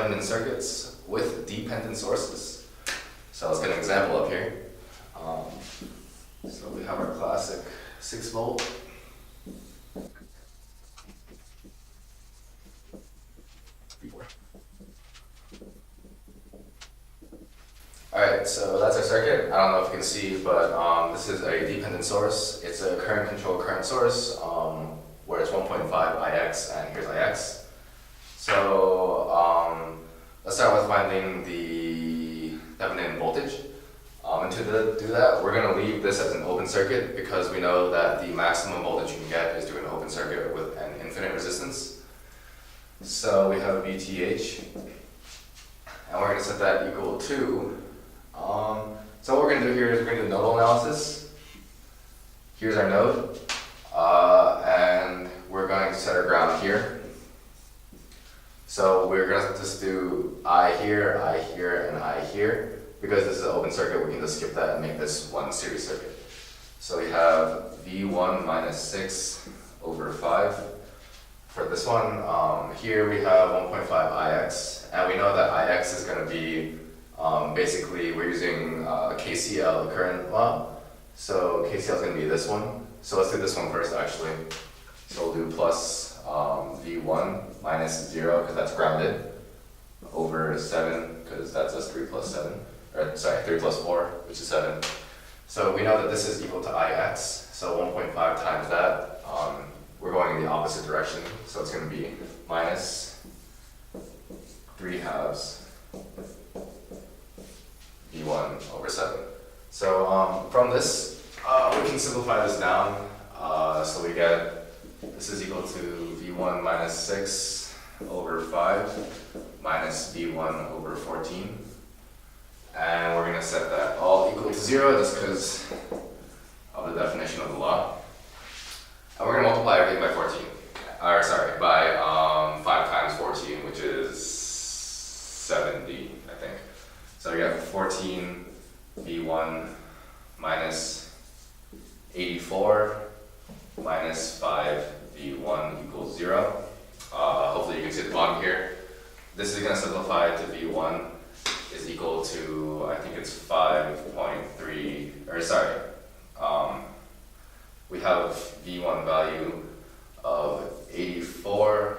Thevenin circuits with dependent sources. So let's get an example up here. So we have our classic 6 volt. Alright, so that's our circuit. I don't know if you can see, but this is a dependent source. It's a current controlled current source where it's 1.5 Ix and here's Ix. So let's start with finding the Thevenin voltage. And to do that, we're going to leave this as an open circuit because we know that the maximum voltage you can get is doing an open circuit with an infinite resistance. So we have a Vth, and we're going to set that equal to, so what we're going to do here is we're going to do nodal analysis. Here's our node, and we're going to set our ground here. So we're going to just do I here, and I here. Because this is an open circuit, we can just skip that and make this one series circuit. So we have V1 minus 6 over 5 for this one. Here we have 1.5 Ix, and we know that Ix is going to be, basically we're using KCL, the current law. So KCL is going to be this one. So let's do this one first actually. So we'll do plus V1 minus 0 because that's grounded over 7 because that's just 3 plus 7. Or sorry, 3 plus 4, which is 7. So we know that this is equal to Ix, so 1.5 times that. We're going in the opposite direction, so it's going to be minus 3 halves V1 over 7. So from this, we can simplify this down. So we get, this is equal to V1 minus 6 over 5 minus V1 over 14. And we're going to set that all equal to 0 just because of the definition of the law. And we're going to multiply everything by 14. Or sorry, by 5 times 14, which is 70, I think. So we got 14 V1 minus 84 minus 5 V1 equals 0. Hopefully you can see the bottom here. This is going to simplify to V1 is equal to, I think it's 5.3, or sorry, we have V1 value of 84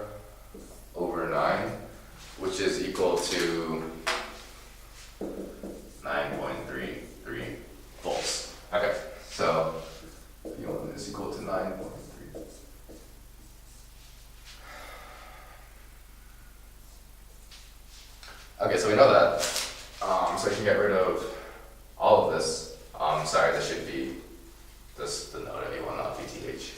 over 9, which is equal to 9.33 volts. Okay, so V1 is equal to 9.3. Okay, so we know that. So we can get rid of all of this. Sorry, this should be just the node anyone, not Vth.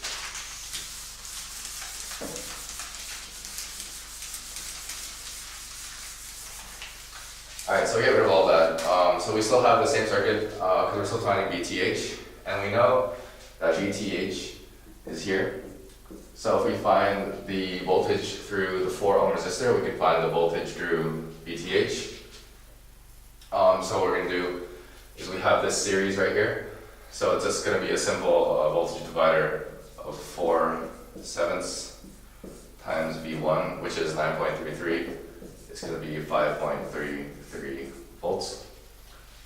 Alright, so we get rid of all that. So we still have the same circuit because we're still finding Vth, and we know that Vth is here. So if we find the voltage through the 4 ohm resistor, we can find the voltage through Vth. So what we're going to do is we have this series right here. So it's just going to be a simple voltage divider of 4/7 times V1, which is 9.33. It's going to be 5.33 volts.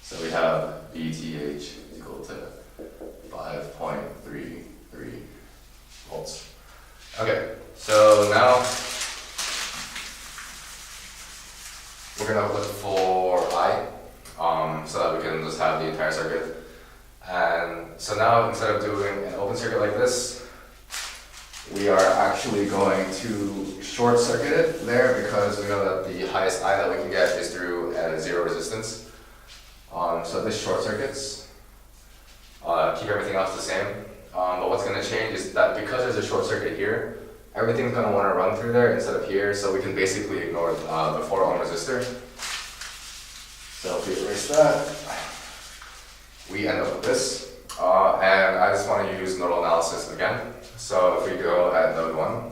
So we have Vth equal to 5.33 volts. Okay, so now we're going to look for I, so that we can just have the entire circuit. And so now instead of doing an open circuit like this, we are actually going to short circuit it there because we know that the highest I that we can get is through a 0 resistance. So this short circuits, keep everything else the same. But what's going to change is that because there's a short circuit here, everything's going to want to run through there instead of here, so we can basically ignore the 4 ohm resistor. So if we erase that, we end up with this. And I just want to use nodal analysis again. So if we go at node 1,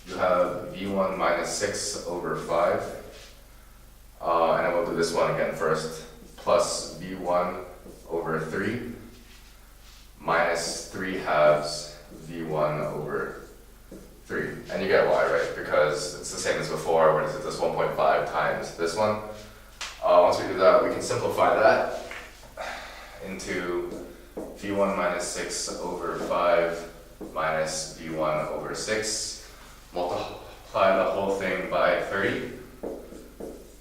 you have V1 minus 6 over 5. And then we'll do this one again first. Plus V1 over 3 minus 3 halves V1 over 3. And you get why, right? Because because it's the same as before, where it's this 1.5 times this one. Once we do that, we can simplify that into v1 minus 6 over 5 minus v1 over 6. Multiply the whole thing by 30.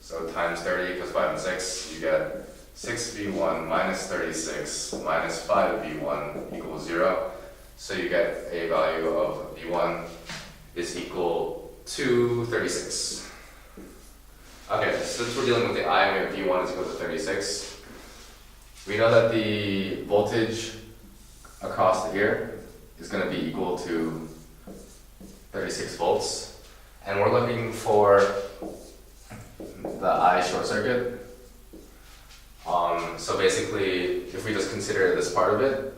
So times 30 equals 5 and 6, you get 6v1 minus 36 minus 5v1 equals 0. So you get a value of v1 is equal to 36. Okay, since we're dealing with the I, we have v1 is equal to 36. We know that the voltage across the ear is going to be equal to 36 volts. And we're looking for the I short circuit. So basically, if we just consider this part of it,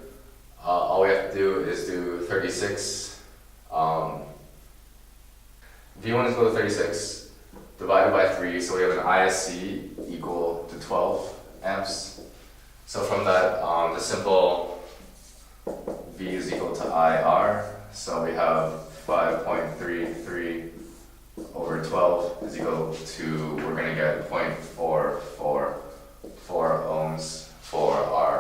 all we have to do is do 36. V1 is equal to 36 divided by 3, so we have an ISC equal to 12 amps. So from that, the simple V is equal to IR. So we have 5.33 over 12 is equal to, we're going to get 0.444 ohms for our